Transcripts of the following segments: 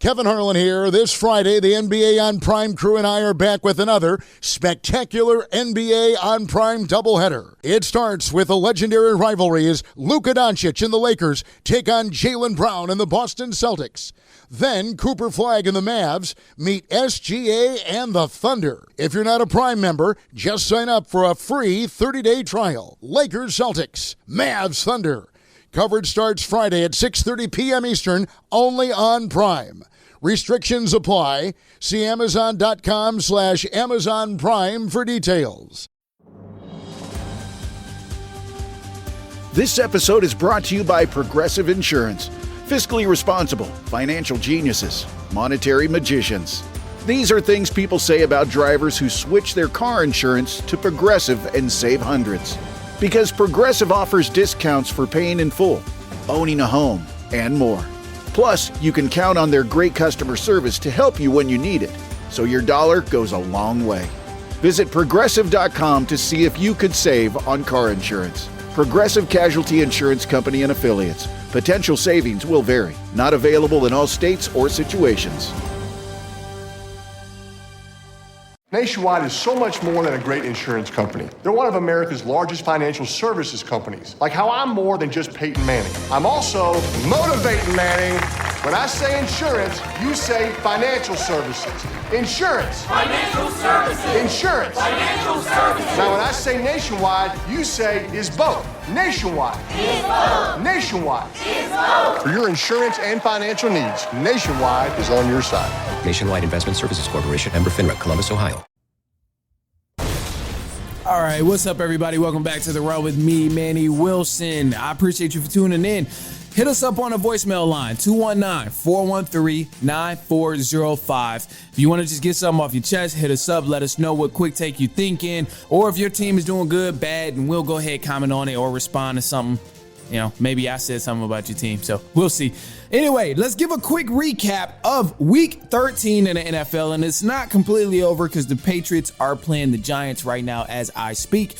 Kevin Harlan here. This Friday, the NBA on Prime crew and I are back with another spectacular NBA on Prime doubleheader. It starts with a legendary rivalry as Luka Doncic and the Lakers take on Jaylen Brown and the Boston Celtics. Then Cooper Flagg and the Mavs meet SGA and the Thunder. If you're not a Prime member, just sign up for a free 30-day trial. Lakers Celtics, Mavs Thunder. Coverage starts Friday at 6:30 p.m. Eastern, only on Prime. Restrictions apply. See Amazon.com/Amazon Prime for details. This episode is brought to you by Progressive Insurance. Fiscally responsible, financial geniuses, monetary magicians. These are things people say about drivers who switch their car insurance to Progressive and save hundreds. Because Progressive offers discounts for paying in full, owning a home, and more. Plus, you can count on their great customer service to help you when you need it, so your dollar goes a long way. Visit Progressive.com to see if you could save on car insurance. Progressive Casualty Insurance Company and Affiliates. Potential savings will vary. Not available in all states or situations. Nationwide is so much more than a great insurance company. They're one of America's largest financial services companies. Like how I'm more than just Peyton Manning. I'm also motivating Manning. When I say insurance, you say financial services. Insurance. Financial services. Insurance. Financial services. Now when I say nationwide, you say is both. Nationwide. Is both. Nationwide. Is both. For your insurance and financial needs, Nationwide is on your side. Nationwide Investment Services Corporation, member FINRA, Columbus, Ohio. All right, what's up, everybody? Welcome back to The Row with me, Manny Wilson. I appreciate you for tuning in. Hit us up on a voicemail line, 219-413-9405. If you want to just get something off your chest, hit us up. Let us know what quick take you thinking, or if your team is doing good, bad, and we'll go ahead, comment on it, or respond to something. You know, maybe I said something about your team, so we'll see. Anyway, let's give a quick recap of Week 13 in the NFL, and it's not completely over because the Patriots are playing the Giants right now as I speak.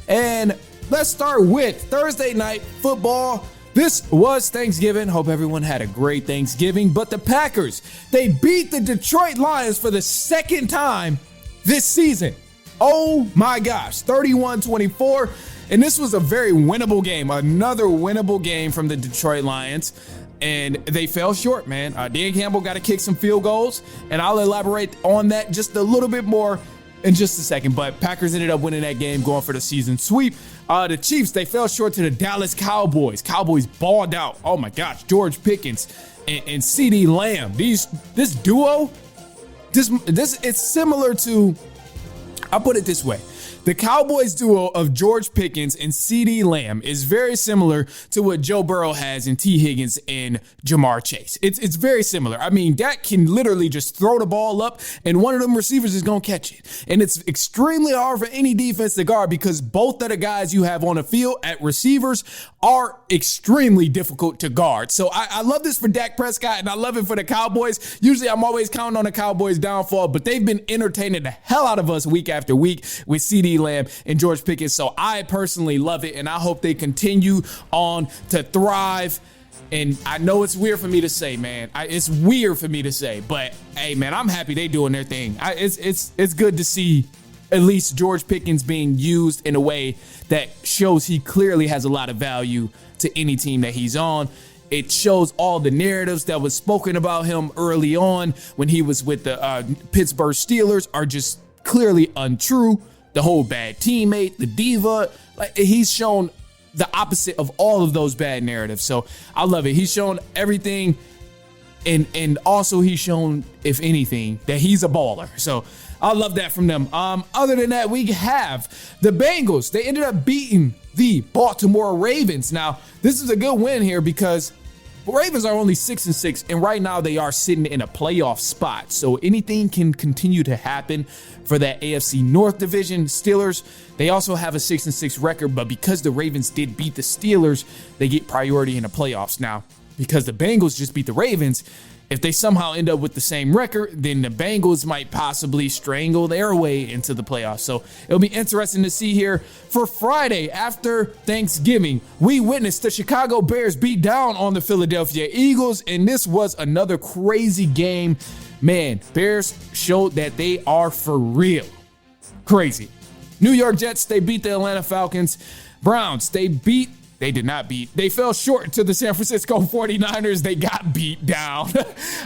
And let's start with Thursday Night Football. This was Thanksgiving. Hope everyone had a great Thanksgiving. But the Packers, they beat the Detroit Lions for the second time this season. Oh my gosh, 31-24. And this was a very winnable game, another winnable game from the Detroit Lions. And they fell short, man. Dan Campbell got to kick some field goals, and I'll elaborate on that just a little bit more in just a second. But Packers ended up winning that game, going for the season sweep. The Chiefs, they fell short to the Dallas Cowboys. Cowboys balled out. Oh my gosh, George Pickens and CeeDee Lamb. This duo, it's similar to, I'll put it this way. The Cowboys duo of George Pickens and CeeDee Lamb is very similar to what Joe Burrow has in T. Higgins and Jamar Chase. It's very similar. I mean, Dak can literally just throw the ball up and one of them receivers is going to catch it. And it's extremely hard for any defense to guard because both of the guys you have on the field at receivers are extremely difficult to guard. So I love this for Dak Prescott and I love it for the Cowboys. Usually I'm always counting on the Cowboys' downfall, but they've been entertaining the hell out of us week after week with CeeDee Lamb and George Pickens. So I personally love it, and I hope they continue on to thrive. And I know it's weird for me to say, man. It's weird for me to say, but hey, man, I'm happy they doing their thing. It's good to see at least George Pickens being used in a way that shows he clearly has a lot of value to any team that he's on. It shows all the narratives that was spoken about him early on when he was with the Pittsburgh Steelers are just clearly untrue. The whole bad teammate, the diva, like he's shown the opposite of all of those bad narratives. So I love it. He's shown everything. And also he's shown, if anything, that he's a baller. So I love that from them. Other than that, we have the Bengals. They ended up beating the Baltimore Ravens. Now, this is a good win here because the Ravens are only 6-6, and right now they are sitting in a playoff spot. So anything can continue to happen for that AFC North division. Steelers, they also have a 6-6 record, but because the Ravens did beat the Steelers, they get priority in the playoffs. Now, because the Bengals just beat the Ravens, If they somehow end up with the same record, then the Bengals might possibly strangle their way into the playoffs. So it'll be interesting to see here. For Friday, after Thanksgiving, we witnessed the Chicago Bears beat down on the Philadelphia Eagles, and this was another crazy game. Man, Bears showed that they are for real. Crazy. New York Jets, they beat the Atlanta Falcons. Browns, they did not beat. They fell short to the San Francisco 49ers. They got beat down.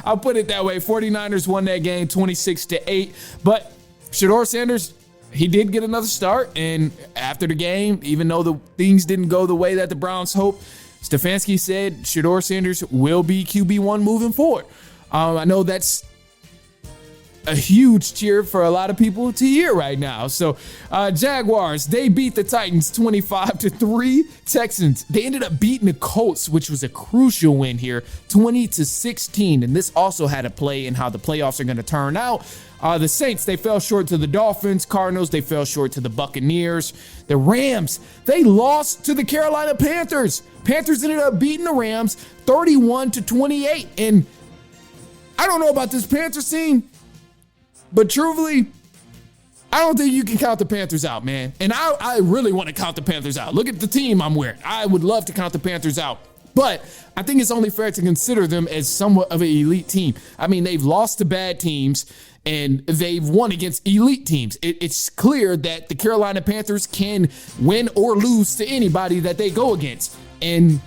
I'll put it that way. 49ers won that game 26-8. But Shedeur Sanders, he did get another start. And after the game, even though the things didn't go the way that the Browns hoped, Stefanski said Shedeur Sanders will be QB1 moving forward. I know that's a huge cheer for a lot of people to hear right now. So Jaguars, they beat the Titans 25-3. Texans, they ended up beating the Colts, which was a crucial win here, 20-16. And this also had a play in how the playoffs are going to turn out. The Saints, they fell short to the Dolphins. Cardinals, they fell short to the Buccaneers. The Rams, they lost to the Carolina Panthers. Panthers ended up beating the Rams 31-28. And I don't know about this Panthers team, but truthfully, I don't think you can count the Panthers out, man. And I really want to count the Panthers out. Look at the team I'm wearing. I would love to count the Panthers out. But I think it's only fair to consider them as somewhat of an elite team. I mean, they've lost to bad teams, and they've won against elite teams. It's clear that the Carolina Panthers can win or lose to anybody that they go against. And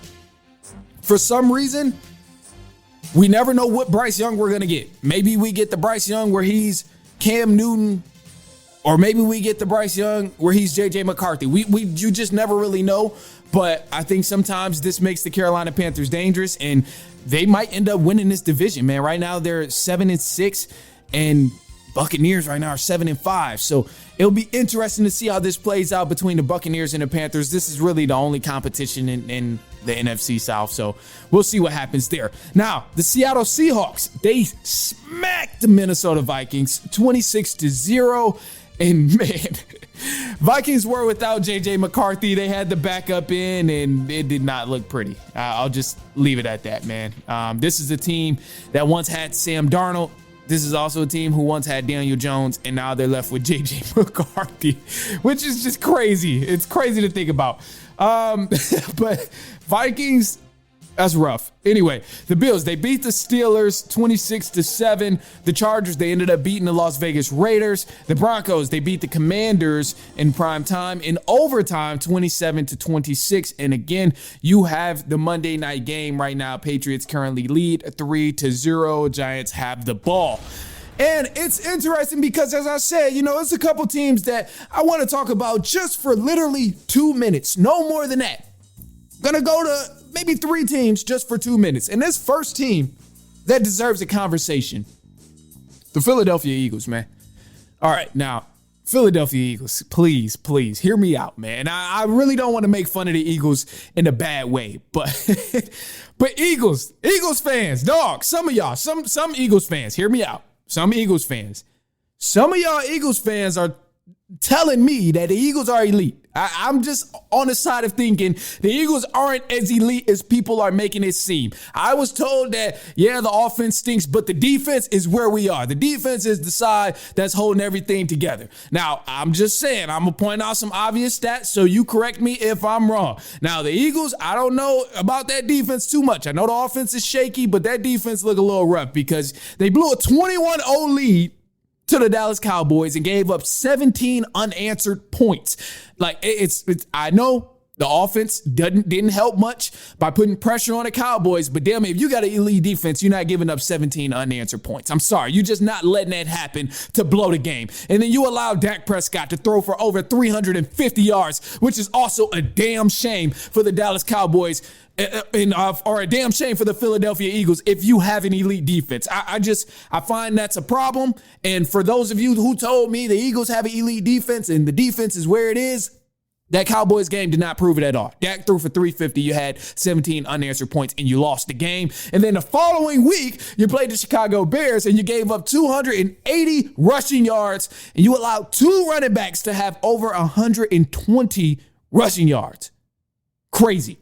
for some reason, we never know what Bryce Young we're going to get. Maybe we get the Bryce Young where he's Cam Newton, or maybe we get the Bryce Young where he's J.J. McCarthy. You just never really know, but I think sometimes this makes the Carolina Panthers dangerous, and they might end up winning this division, man. Right now they're 7-6, and Buccaneers right now are 7-5. So it'll be interesting to see how this plays out between the Buccaneers and the Panthers. This is really the only competition in the NFC South. So we'll see what happens there. Now, the Seattle Seahawks, they smacked the Minnesota Vikings 26-0. And man, Vikings were without J.J. McCarthy. They had the backup in, and it did not look pretty. I'll just leave it at that, man. This is a team that once had Sam Darnold. This is also a team who once had Daniel Jones, and now they're left with J.J. McCarthy, which is just crazy. It's crazy to think about. But Vikings, that's rough. Anyway, the Bills, they beat the Steelers 26-7. The Chargers, they ended up beating the Las Vegas Raiders. The Broncos, they beat the Commanders in prime time. In overtime, 27-26. And again, you have the Monday night game right now. Patriots currently lead 3-0. Giants have the ball. And it's interesting because, as I said, it's a couple teams that I want to talk about just for literally 2 minutes. No more than that. Gonna go to maybe 3 teams just for 2 minutes. And this first team that deserves a conversation, the Philadelphia Eagles, man. All right, now, Philadelphia Eagles, please hear me out, man. I really don't want to make fun of the Eagles in a bad way, but but Eagles fans, dog, some of y'all, some Eagles fans, hear me out. Some Eagles fans. Some of y'all Eagles fans are telling me that the Eagles are elite. I'm just on the side of thinking the Eagles aren't as elite as people are making it seem. I was told that, yeah, the offense stinks, but the defense is where we are. The defense is the side that's holding everything together. Now, I'm just saying, I'm going to point out some obvious stats, so you correct me if I'm wrong. Now, the Eagles, I don't know about that defense too much. I know the offense is shaky, but that defense look a little rough because they blew a 21-0 lead to the Dallas Cowboys and gave up 17 unanswered points. Like, it's I know the offense didn't help much by putting pressure on the Cowboys, but damn it, if you got an elite defense, you're not giving up 17 unanswered points. I'm sorry, you're just not letting that happen to blow the game. And then you allow Dak Prescott to throw for over 350 yards, which is also a damn shame for the Dallas Cowboys. Or a damn shame for the Philadelphia Eagles if you have an elite defense. I find that's a problem. And for those of you who told me the Eagles have an elite defense and the defense is where it is, that Cowboys game did not prove it at all. Dak threw for 350. You had 17 unanswered points and you lost the game. And then the following week, you played the Chicago Bears and you gave up 280 rushing yards and you allowed 2 running backs to have over 120 rushing yards. Crazy.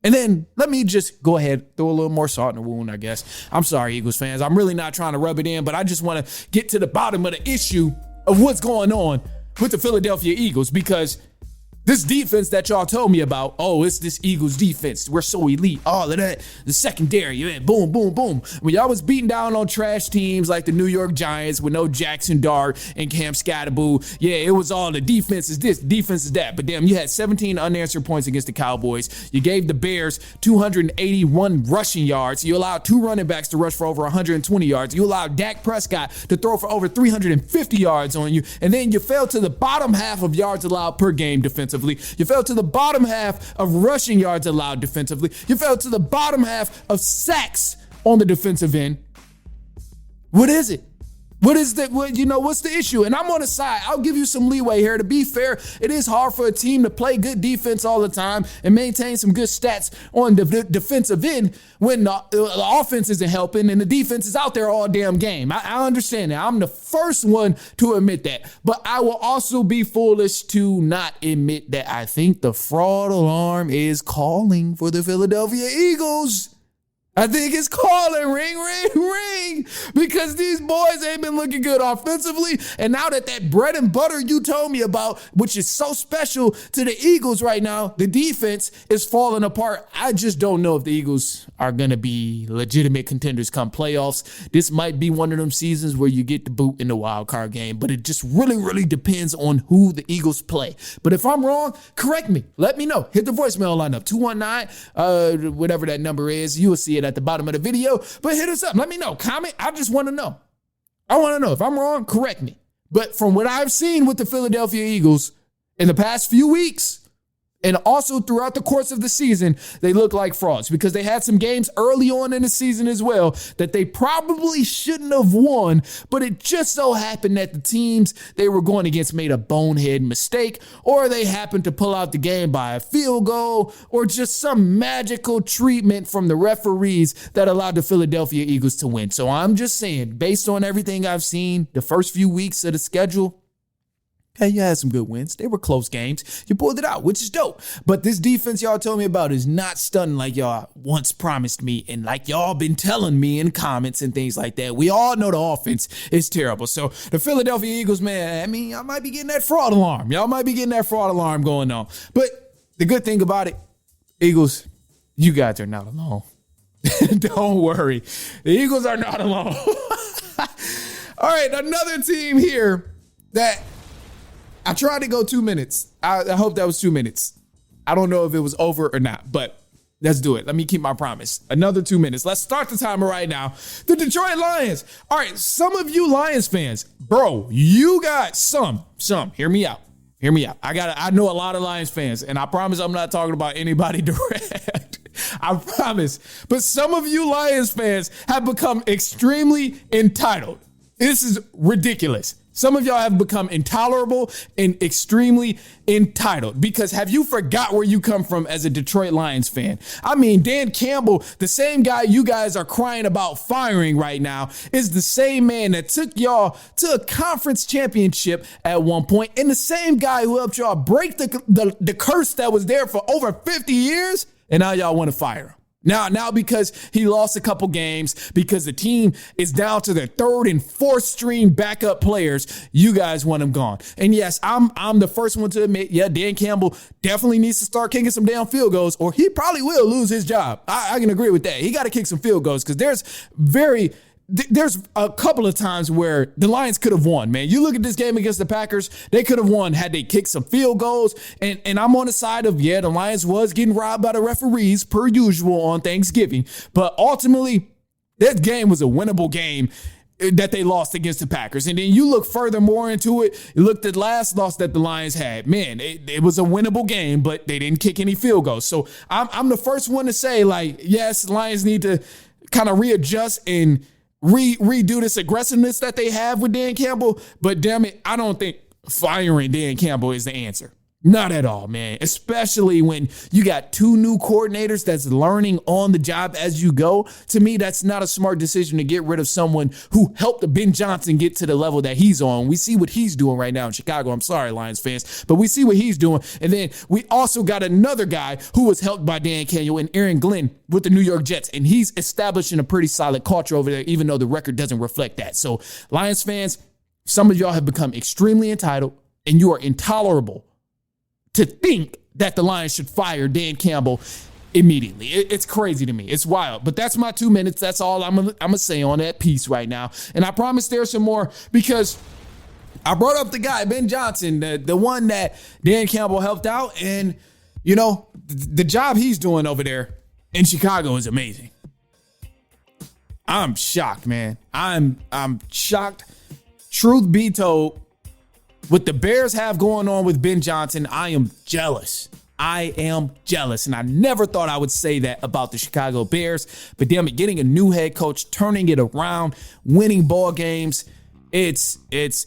And then let me just go ahead, throw a little more salt in the wound, I guess. I'm sorry, Eagles fans. I'm really not trying to rub it in, but I just want to get to the bottom of the issue of what's going on with the Philadelphia Eagles, because this defense that y'all told me about, oh, it's this Eagles defense. We're so elite. All of that. The secondary, man, boom, boom, boom. When y'all was beating down on trash teams like the New York Giants with no Jackson Dart and Cam Scatterboo, yeah, it was all the defense is this, defense is that. But damn, you had 17 unanswered points against the Cowboys. You gave the Bears 281 rushing yards. You allowed 2 running backs to rush for over 120 yards. You allowed Dak Prescott to throw for over 350 yards on you. And then you fell to the bottom half of yards allowed per game defensively. You fell to the bottom half of rushing yards allowed defensively. You fell to the bottom half of sacks on the defensive end. What is it? What is that? What's the issue? And I'm on the side. I'll give you some leeway here. To be fair, it is hard for a team to play good defense all the time and maintain some good stats on the defensive end when the offense isn't helping and the defense is out there all damn game. I understand that. I'm the first one to admit that. But I will also be foolish to not admit that I think the fraud alarm is calling for the Philadelphia Eagles. I think it's calling ring, ring, ring, because these boys ain't been looking good offensively. And now that bread and butter you told me about, which is so special to the Eagles right now, the defense is falling apart. I just don't know if the Eagles are going to be legitimate contenders come playoffs. This might be one of them seasons where you get the boot in the wild card game, but it just really, really depends on who the Eagles play. But if I'm wrong, correct me. Let me know. Hit the voicemail line up, 219, whatever that number is. You will see it at the bottom of the video, but hit us up. Let me know. Comment. I just want to know. I want to know. If I'm wrong, correct me. But from what I've seen with the Philadelphia Eagles in the past few weeks, and also throughout the course of the season, they look like frauds because they had some games early on in the season as well that they probably shouldn't have won, but it just so happened that the teams they were going against made a bonehead mistake, or they happened to pull out the game by a field goal, or just some magical treatment from the referees that allowed the Philadelphia Eagles to win. So I'm just saying, based on everything I've seen, the first few weeks of the schedule, hey, you had some good wins. They were close games. You pulled it out, which is dope. But this defense y'all told me about is not stunning like y'all once promised me and like y'all been telling me in comments and things like that. We all know the offense is terrible. So the Philadelphia Eagles, man, I mean, y'all might be getting that fraud alarm. Y'all might be getting that fraud alarm going on. But the good thing about it, Eagles, you guys are not alone. Don't worry. The Eagles are not alone. All right, another team here that I tried to go 2 minutes. I hope that was 2 minutes. I don't know if it was over or not, but let's do it. Let me keep my promise. Another 2 minutes. Let's start the timer right now. The Detroit Lions. All right, some of you Lions fans, bro, you got some. Hear me out. Hear me out. I know a lot of Lions fans, and I promise I'm not talking about anybody direct. I promise. But some of you Lions fans have become extremely entitled. This is ridiculous. Some of y'all have become intolerable and extremely entitled because have you forgot where you come from as a Detroit Lions fan? I mean, Dan Campbell, the same guy you guys are crying about firing right now, is the same man that took y'all to a conference championship at one point, and the same guy who helped y'all break the curse that was there for over 50 years, and now y'all want to fire him. Now, because he lost a couple games, because the team is down to their third and fourth string backup players, you guys want him gone. And yes, I'm the first one to admit, yeah, Dan Campbell definitely needs to start kicking some damn field goals, or he probably will lose his job. I can agree with that. He got to kick some field goals because there's a couple of times where the Lions could have won, man. You look at this game against the Packers, they could have won had they kicked some field goals. And I'm on the side of, yeah, the Lions was getting robbed by the referees per usual on Thanksgiving. But ultimately, that game was a winnable game that they lost against the Packers. And then you look furthermore into it, you looked at the last loss that the Lions had. Man, it was a winnable game, but they didn't kick any field goals. So I'm the first one to say, like, yes, Lions need to kind of readjust and redo this aggressiveness that they have with Dan Campbell, but damn it, I don't think firing Dan Campbell is the answer. Not at all, man. Especially when you got two new coordinators that's learning on the job as you go. To me, that's not a smart decision to get rid of someone who helped Ben Johnson get to the level that he's on. We see what he's doing right now in Chicago. I'm sorry, Lions fans, but we see what he's doing. And then we also got another guy who was helped by Dan Campbell and Aaron Glenn with the New York Jets. And he's establishing a pretty solid culture over there, even though the record doesn't reflect that. So Lions fans, some of y'all have become extremely entitled and you are intolerable to think that the Lions should fire Dan Campbell immediately. It's crazy to me. It's wild. But that's my 2 minutes. That's all I'm gonna say on that piece right now. And I promise there's some more because I brought up the guy, Ben Johnson, the one that Dan Campbell helped out. And, you know, the job he's doing over there in Chicago is amazing. I'm shocked, man. I'm shocked. Truth be told, what the Bears have going on with Ben Johnson, I am jealous. I am jealous. And I never thought I would say that about the Chicago Bears. But damn it, getting a new head coach, turning it around, winning ball games, it's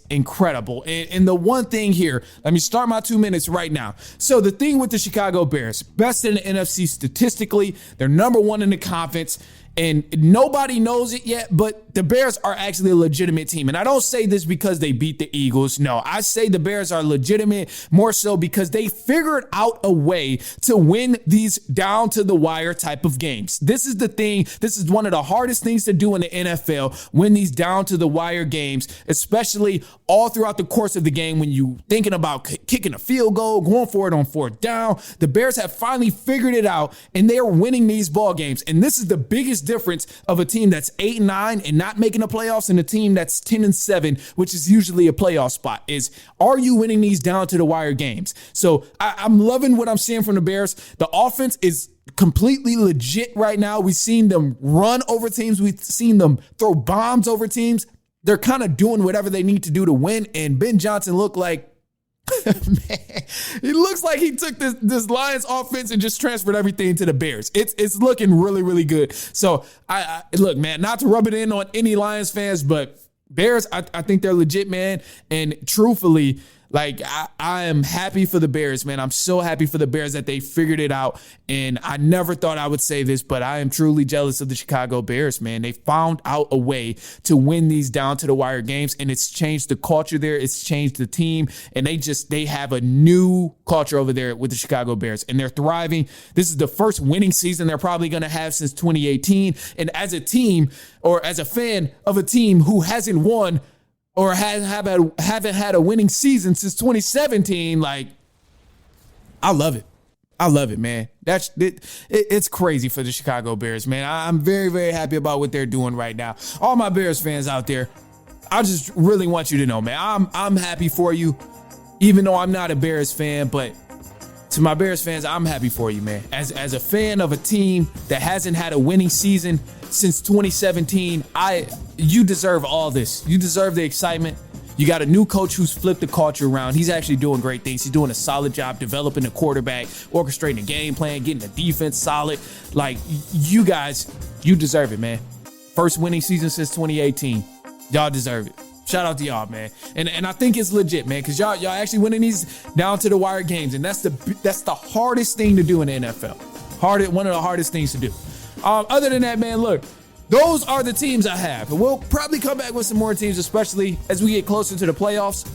incredible. And the one thing here, let me start my 2 minutes right now. So the thing with the Chicago Bears, best in the NFC statistically, they're number one in the conference. And nobody knows it yet, but the Bears are actually a legitimate team. And I don't say this because they beat the Eagles. No, I say the Bears are legitimate more so because they figured out a way to win these down to the wire type of games. This is the thing. This is one of the hardest things to do in the NFL, win these down to the wire games, especially all throughout the course of the game when you thinking about kicking a field goal, going for it on fourth down. The Bears have finally figured it out and they are winning these ball games. And this is the biggest difference of a team that's 8-9 and not making the playoffs and a team that's 10-7, which is usually a playoff spot, is are you winning these down to the wire games? So I'm loving what I'm seeing from the Bears. The offense is completely legit right now. We've seen them run over teams. We've seen them throw bombs over teams. They're kind of doing whatever they need to do to win. And Ben Johnson looked like, man, he looks like he took this Lions offense and just transferred everything to the Bears. It's looking really, really good. So I look, man, not to rub it in on any Lions fans, but Bears, I think they're legit, man. And truthfully, like, I am happy for the Bears, man. I'm so happy for the Bears that they figured it out. And I never thought I would say this, but I am truly jealous of the Chicago Bears, man. They found out a way to win these down to the wire games, and it's changed the culture there. It's changed the team, and they have a new culture over there with the Chicago Bears, and they're thriving. This is the first winning season they're probably going to have since 2018. And as a team, or as a fan of a team who hasn't won or haven't had a winning season since 2017, like, I love it. I love it, man. It's crazy for the Chicago Bears, man. I'm very, very happy about what they're doing right now. All my Bears fans out there, I just really want you to know, man, I'm happy for you, even though I'm not a Bears fan, but to my Bears fans, I'm happy for you, man. As a fan of a team that hasn't had a winning season since 2017, you deserve all this. You deserve the excitement. You got a new coach who's flipped the culture around. He's actually doing great things. He's doing a solid job developing a quarterback, orchestrating a game plan, getting the defense solid. Like, you guys, you deserve it, man. First winning season since 2018. Y'all deserve it. Shout out to y'all, man. And I think it's legit, man, because y'all actually winning these down to the wire games, and that's the hardest thing to do in the NFL. One of the hardest things to do. Other than that, man, look, those are the teams I have. And we'll probably come back with some more teams, especially as we get closer to the playoffs.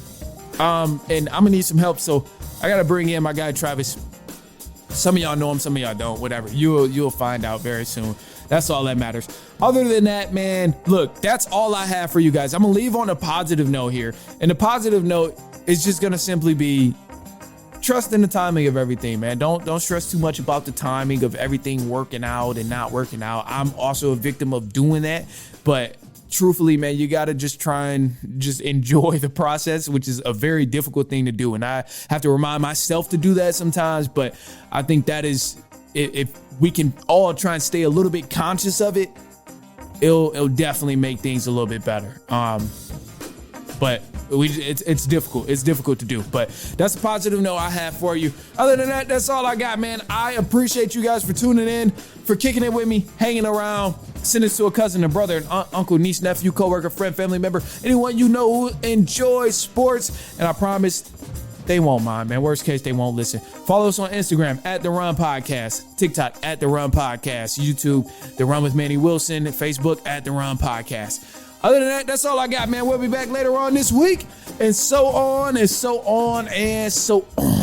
And I'm gonna need some help, so I gotta bring in my guy Travis. Some of y'all know him, some of y'all don't. Whatever. You'll find out very soon. That's all that matters. Other than that, man, look, that's all I have for you guys. I'm gonna leave on a positive note here, and the positive note is just gonna simply be trust in the timing of everything, man. Don't stress too much about the timing of everything working out and not working out. I'm also a victim of doing that, but truthfully, man, you got to just try and just enjoy the process, which is a very difficult thing to do. And I have to remind myself to do that sometimes, but I think that is, if we can all try and stay a little bit conscious of it, it'll definitely make things a little bit better. But it's difficult. It's difficult to do. But that's a positive note I have for you. Other than that, that's all I got, man. I appreciate you guys for tuning in, for kicking it with me, hanging around. Send this to a cousin, a brother, an uncle, niece, nephew, coworker, friend, family member, anyone you know who enjoys sports. And I promise They won't mind, man. Worst case, they won't listen. Follow us on Instagram at The Run Podcast, TikTok at The Run Podcast, YouTube, The Run with Manny Wilson, Facebook at The Run Podcast. Other than that, that's all I got, man. We'll be back later on this week, and so on and so on and so on.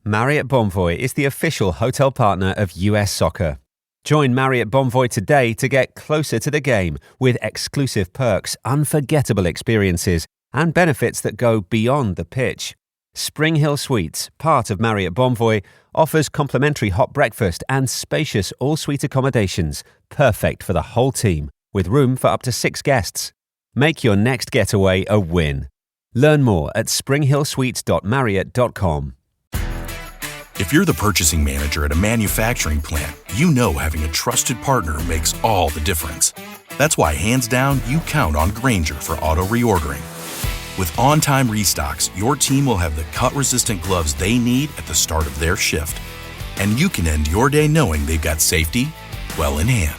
Marriott Bonvoy is the official hotel partner of US Soccer. Join Marriott Bonvoy today to get closer to the game with exclusive perks, unforgettable experiences, and benefits that go beyond the pitch. Spring Hill Suites, part of Marriott Bonvoy, offers complimentary hot breakfast and spacious all-suite accommodations, perfect for the whole team, with room for up to 6 guests. Make your next getaway a win. Learn more at springhillsuites.marriott.com. If you're the purchasing manager at a manufacturing plant, you know having a trusted partner makes all the difference. That's why, hands down, you count on Grainger for auto reordering. With on-time restocks, your team will have the cut-resistant gloves they need at the start of their shift. And you can end your day knowing they've got safety well in hand.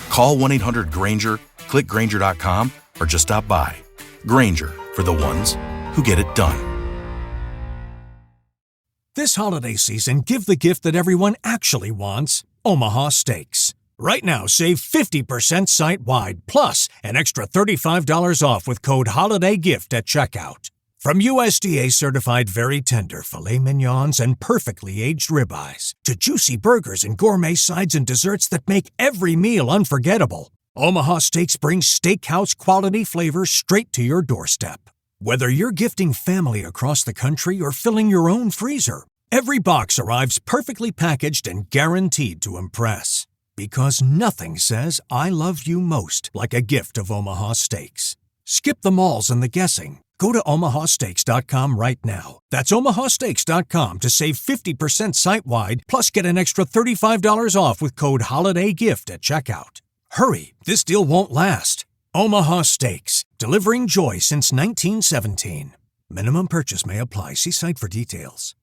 Call 1-800-GRAINGER, click Grainger.com, or just stop by. Grainger, for the ones who get it done. This holiday season, give the gift that everyone actually wants, Omaha Steaks. Right now, save 50% site-wide, plus an extra $35 off with code HOLIDAYGIFT at checkout. From USDA-certified very tender filet mignons and perfectly aged ribeyes to juicy burgers and gourmet sides and desserts that make every meal unforgettable, Omaha Steaks brings steakhouse quality flavor straight to your doorstep. Whether you're gifting family across the country or filling your own freezer, every box arrives perfectly packaged and guaranteed to impress. Because nothing says I love you most like a gift of Omaha Steaks. Skip the malls and the guessing. Go to omahasteaks.com right now. That's omahasteaks.com to save 50% site-wide, plus get an extra $35 off with code HOLIDAYGIFT at checkout. Hurry, this deal won't last. Omaha Steaks, delivering joy since 1917. Minimum purchase may apply. See site for details.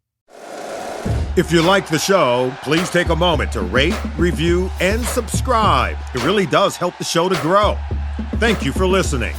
If you like the show, please take a moment to rate, review, and subscribe. It really does help the show to grow. Thank you for listening.